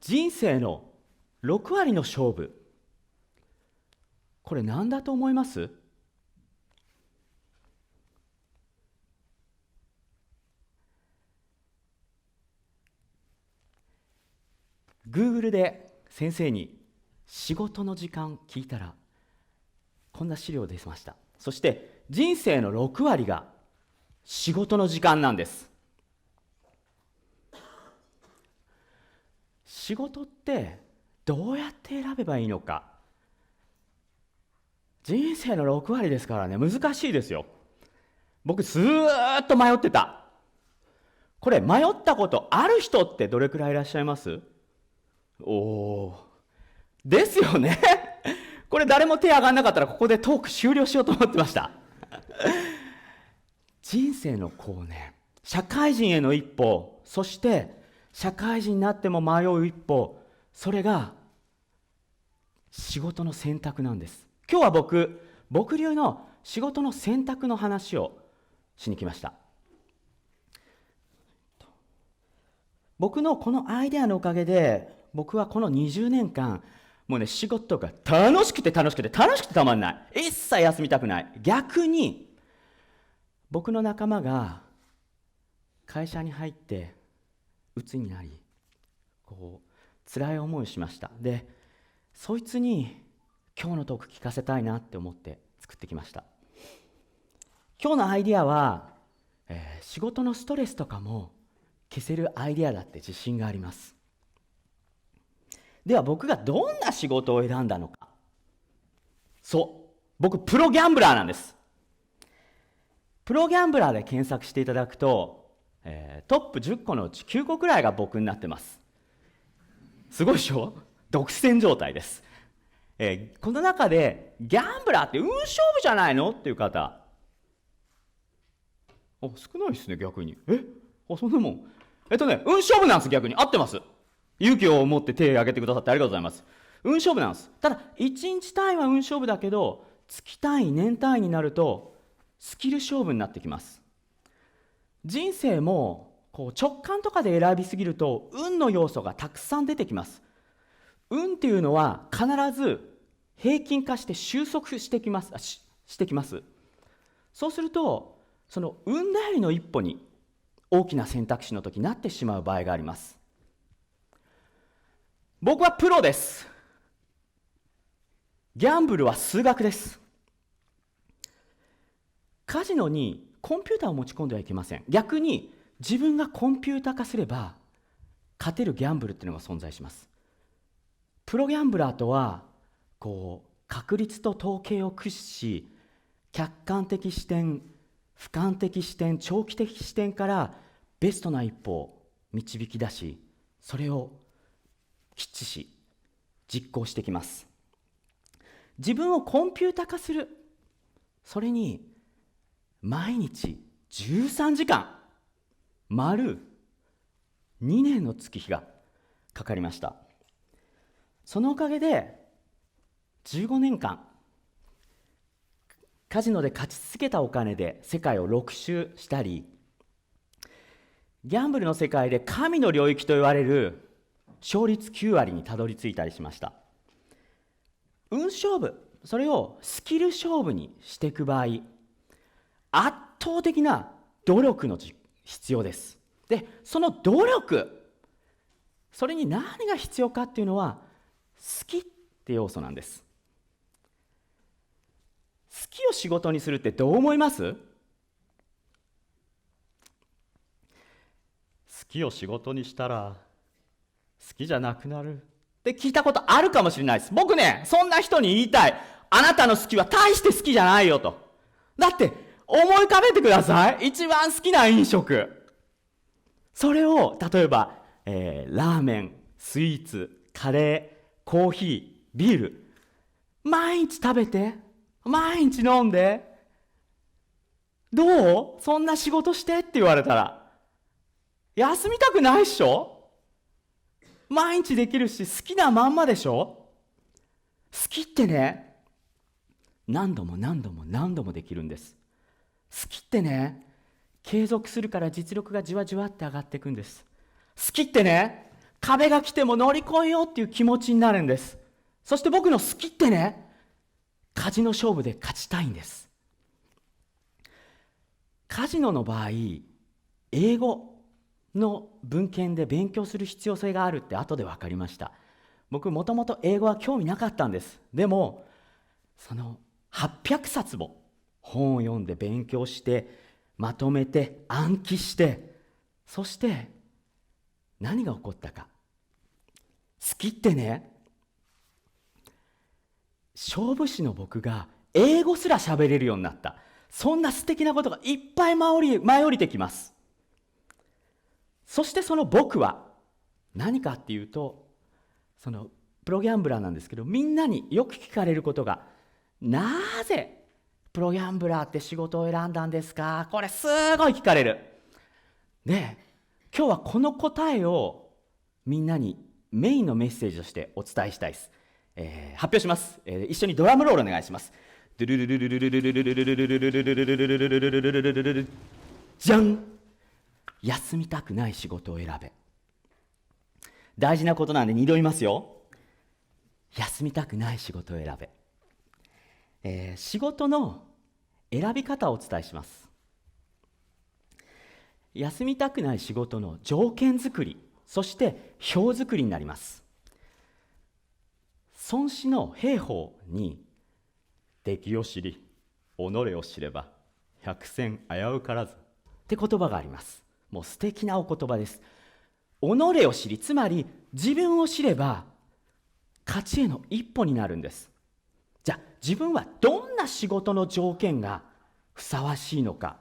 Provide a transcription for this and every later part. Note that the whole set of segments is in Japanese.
人生の6割の勝負、これ何だと思います？Google で先生に仕事の時間聞いたらこんな資料出ました。そして人生の6割が仕事の時間なんです。仕事ってどうやって選べばいいのか。人生の6割ですからね、難しいですよ。僕ずーっと迷ってた。これ迷ったことある人ってどれくらいいらっしゃいます？ですよね。これ誰も手挙がんなかったらここでトーク終了しようと思ってました。人生の社会人への一歩、そして社会人になっても迷う一歩、それが仕事の選択なんです。今日は僕流の仕事の選択の話をしに来ました。僕のこのアイデアのおかげで、僕はこの20年間、もうね、仕事が楽しくてたまんない。一切休みたくない。逆に、僕の仲間が会社に入って鬱になり、辛い思いをしました。で、そいつに今日のトーク聞かせたいなって思って作ってきました。今日のアイデアは、仕事のストレスとかも消せるアイデアだって自信があります。では僕がどんな仕事を選んだのか。僕プロギャンブラーなんです。プロギャンブラーで検索していただくと、トップ10個のうち9個くらいが僕になってます。すごいでしょ？独占状態です。この中でギャンブラーって運勝負じゃないのっていう方、少ないですね。逆にそんなもん。運勝負なんです。逆に合ってます。勇気を持って手を挙げてくださってありがとうございます。運勝負なんです。ただ1日単位は運勝負だけど、月単位年単位になるとスキル勝負になってきます。人生も直感とかで選びすぎると運の要素がたくさん出てきます。運っていうのは必ず平均化して収束してきます。そうするとその運頼りの一歩に大きな選択肢の時になってしまう場合があります。僕はプロです。ギャンブルは数学です。カジノにコンピューターを持ち込んではいけません。逆に自分がコンピューター化すれば勝てるギャンブルっていうのが存在します。プロギャンブラーとは確率と統計を駆使し、客観的視点、俯瞰的視点、長期的視点からベストな一歩を導き出し、それをきっちし実行してきます。自分をコンピュータ化する、それに毎日13時間丸2年の月日がかかりました。そのおかげで15年間カジノで勝ち続けたお金で世界を6周したり、ギャンブルの世界で神の領域と言われる勝率9割にたどり着いたりしました。運勝負、それをスキル勝負にしていく場合、圧倒的な努力の必要です。で、その努力、それに何が必要かっていうのは好きって要素なんです。好きを仕事にするってどう思います？好きを仕事にしたら好きじゃなくなるって聞いたことあるかもしれないです。僕ね、そんな人に言いたい。あなたの好きは大して好きじゃないよと。だって思い浮かべてください。一番好きな飲食、それを例えば、ラーメン、スイーツ、カレー、コーヒー、ビール、毎日食べて、毎日飲んで、どう？そんな仕事してって言われたら休みたくないっしょ？毎日できるし好きなまんまでしょ？好きってね、何度もできるんです。好きってね、継続するから実力がじわじわって上がっていくんです。好きってね、壁が来ても乗り越えようっていう気持ちになるんです。そして僕の好きってね、カジノ勝負で勝ちたいんです。カジノの場合、英語の文献で勉強する必要性があるって後で分かりました。僕もともと英語は興味なかったんです。でもその800冊も本を読んで勉強してまとめて暗記して、そして何が起こったか。好きってね、勝負師の僕が英語すら喋れるようになった。そんな素敵なことがいっぱい舞い降りてきます。そしてその僕は何かっていうと、そのプロギャンブラーなんですけど、みんなによく聞かれることが、なぜプロギャンブラーって仕事を選んだんですか？これすごい聞かれる。で、今日はこの答えをみんなにメインのメッセージとしてお伝えしたいです。発表します。一緒にドラムロールお願いします。じゃん。休みたくない仕事を選べ。大事なことなんで2度言いますよ。休みたくない仕事を選べ。仕事の選び方をお伝えします。休みたくない仕事の条件作り、そして表作りになります。孫子の兵法に、敵を知り己を知れば百戦危うからずって言葉があります。もう素敵なお言葉です。己を知り、つまり自分を知れば勝ちへの一歩になるんです。じゃあ自分はどんな仕事の条件がふさわしいのか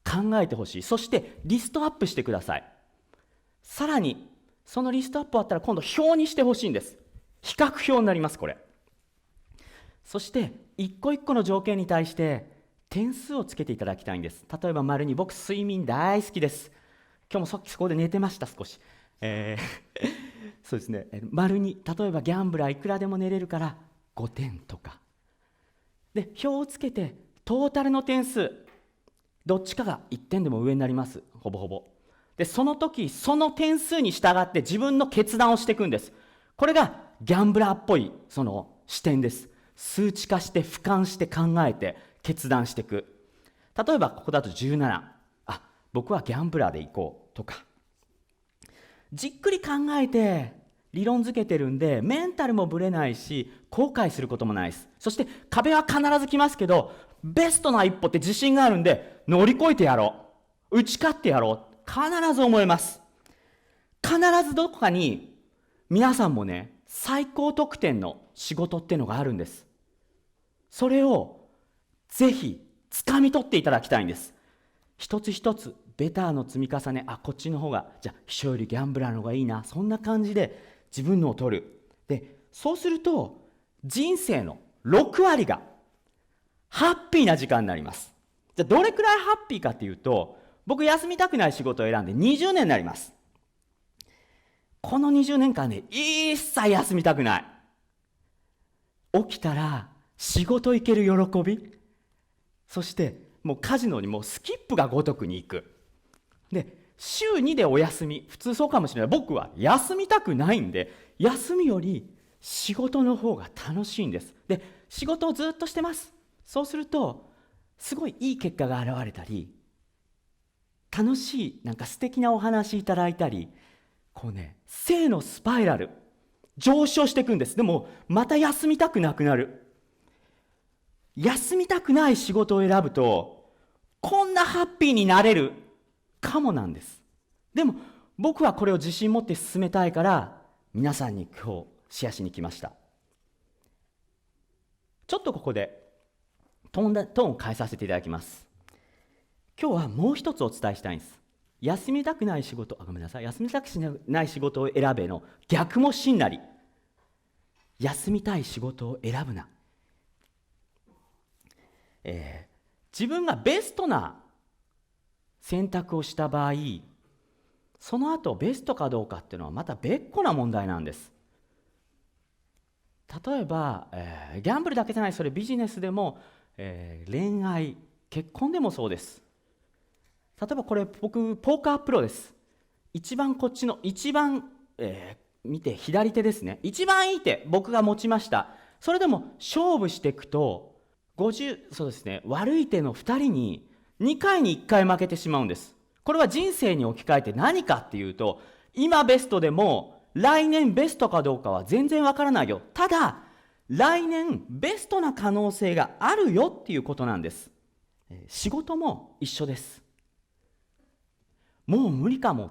考えてほしい。そしてリストアップしてください。さらにそのリストアップ終わったら今度表にしてほしいんです。比較表になります、これ。そして一個一個の条件に対して点数をつけていただきたいんです。例えば丸2、僕睡眠大好きです。今日もさっきそこで寝てました、少し。そうですね、丸2、例えばギャンブラーいくらでも寝れるから5点とかで、表をつけてトータルの点数どっちかが1点でも上になります、ほぼほぼ。でその時その点数に従って自分の決断をしていくんです。これがギャンブラーっぽいその視点です。数値化して俯瞰して考えて決断していく。例えばここだと17、僕はギャンブラーで行こうとか、じっくり考えて理論づけてるんでメンタルもぶれないし後悔することもないです。そして壁は必ず来ますけど、ベストな一歩って自信があるんで乗り越えてやろう、打ち勝ってやろう、必ず思えます。必ずどこかに皆さんもね、最高得点の仕事っていうのがあるんです。それをぜひ掴み取っていただきたいんです。一つ一つベターの積み重ね、こっちの方が、じゃあ秘書よりギャンブラーの方がいいな、そんな感じで自分のを取る。でそうすると人生の6割がハッピーな時間になります。じゃあどれくらいハッピーかっていうと、僕休みたくない仕事を選んで20年になります。この20年間ね、一切休みたくない。起きたら仕事行ける喜び、そしてもうカジノにもうスキップがごとくに行く。で週2でお休み、普通そうかもしれない。僕は休みたくないんで、休みより仕事の方が楽しいんです。で仕事をずっとしてます。そうするとすごいいい結果が現れたり、楽しいなんか素敵なお話いただいたり、こうね、正のスパイラル上昇していくんです。でもまた休みたくなくなる。休みたくない仕事を選ぶとこんなハッピーになれるかもなんです。でも僕はこれを自信持って進めたいから皆さんに今日シェアしに来ました。ちょっとここでトーンを変えさせていただきます。今日はもう一つお伝えしたいんです。休みたくない仕事、ごめんなさい、休みたくない仕事を選べの逆もしんなり。休みたい仕事を選ぶな。自分がベストな選択をした場合、その後ベストかどうかっていうのはまた別個な問題なんです。例えば、ギャンブルだけじゃない、それビジネスでも、恋愛、結婚でもそうです。例えばこれ僕ポーカープロです。一番こっちの一番見て、左手ですね。一番いい手、僕が持ちました。それでも勝負していくと、そうですね、悪い手の2人に2回に1回負けてしまうんです。これは人生に置き換えて何かっていうと、今ベストでも来年ベストかどうかは全然わからないよ。ただ、来年ベストな可能性があるよっていうことなんです。仕事も一緒です。もう無理かも。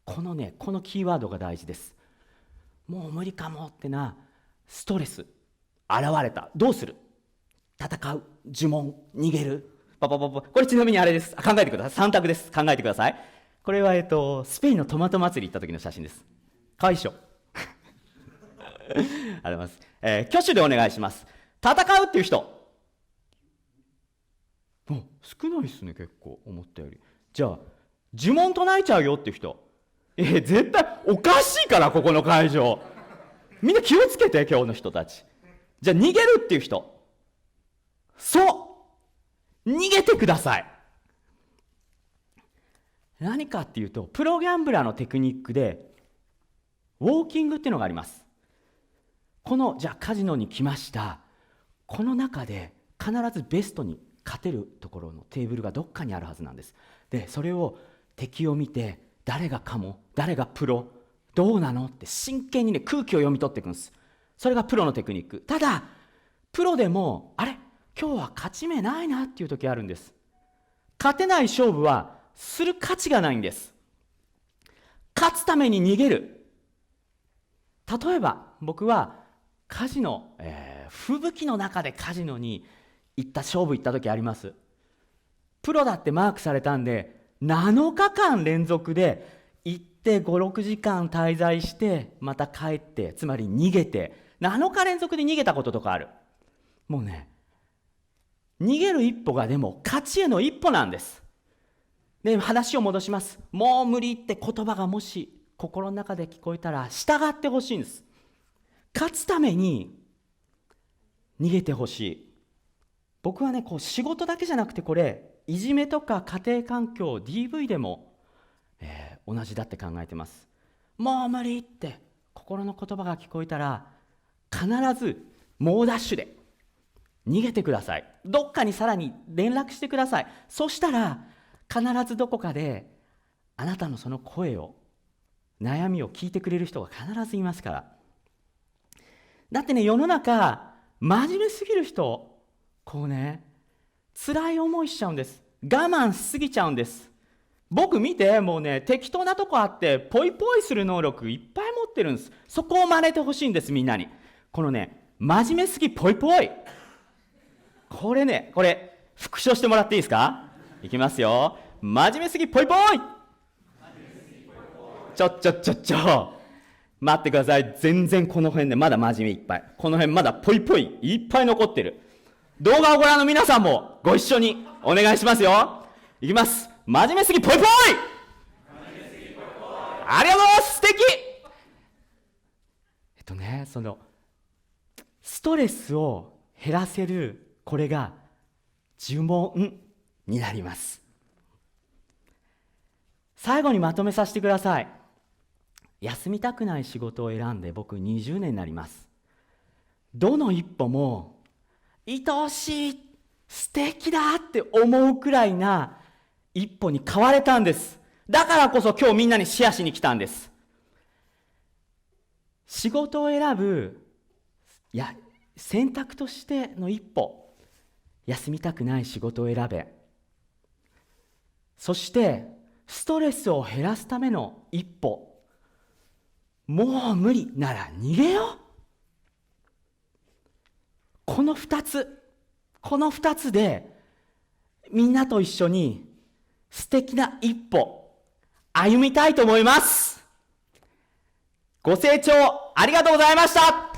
このキーワードが大事です。もう無理かもってな、ストレス、現れた。どうする？戦う、呪文、逃げる。これちなみにあれです。考えてください。3択です。考えてください。これはスペインのトマト祭り行った時の写真です。かわいいっしょ。ありがとうございます。挙手でお願いします。戦うっていう人。少ないっすね、結構、思ったより。じゃあ、呪文唱えちゃうよっていう人。絶対おかしいから、ここの会場。みんな気をつけて、今日の人たち。じゃあ、逃げるっていう人。そう逃げてください。何かっていうと、プロギャンブラーのテクニックで、ウォーキングっていうのがあります。じゃあカジノに来ました。この中で必ずベストに勝てるところのテーブルがどっかにあるはずなんです。で、それを敵を見て、誰がカモ、誰がプロ、どうなのって真剣にね、空気を読み取っていくんです。それがプロのテクニック。ただ、プロでも、あれ今日は勝ち目ないなっていう時あるんです。勝てない勝負はする価値がないんです。勝つために逃げる。例えば僕はカジノ、吹雪の中でカジノに勝負行った時あります。プロだってマークされたんで、7日間連続で行って5、6時間滞在してまた帰って、つまり逃げて、7日連続で逃げたこととかある。もうね、逃げる一歩がでも勝ちへの一歩なんです。で、話を戻します。もう無理って言葉がもし心の中で聞こえたら従ってほしいんです。勝つために逃げてほしい。僕はね、仕事だけじゃなくて、これいじめとか家庭環境 DV でも、同じだって考えてます。もう無理って心の言葉が聞こえたら、必ず猛ダッシュで逃げてください。どっかにさらに連絡してください。そしたら必ずどこかであなたのその声を、悩みを聞いてくれる人が必ずいますから。だってね、世の中真面目すぎる人、辛い思いしちゃうんです。我慢しすぎちゃうんです。僕見て、もうね、適当なとこあってポイポイする能力いっぱい持ってるんです。そこを真似てほしいんです。みんなに真面目すぎポイポイ、これ復唱してもらっていいですか？いきますよ。真面目すぎポイポイ。ちょ待ってください。全然この辺でまだ真面目いっぱい、この辺まだポイポイいっぱい残ってる。動画をご覧の皆さんもご一緒にお願いしますよ。いきます。真面目すぎポイポイ。ありがとうございます。素敵。ストレスを減らせる、これが呪文になります。最後にまとめさせてください。休みたくない仕事を選んで僕20年になります。どの一歩も愛おしい、素敵だって思うくらいな一歩に変われたんです。だからこそ今日みんなにシェアしに来たんです。仕事を選ぶ選択としての一歩、休みたくない仕事を選べ。そしてストレスを減らすための一歩、もう無理なら逃げよう。この二つでみんなと一緒に素敵な一歩歩みたいと思います。ご清聴ありがとうございました。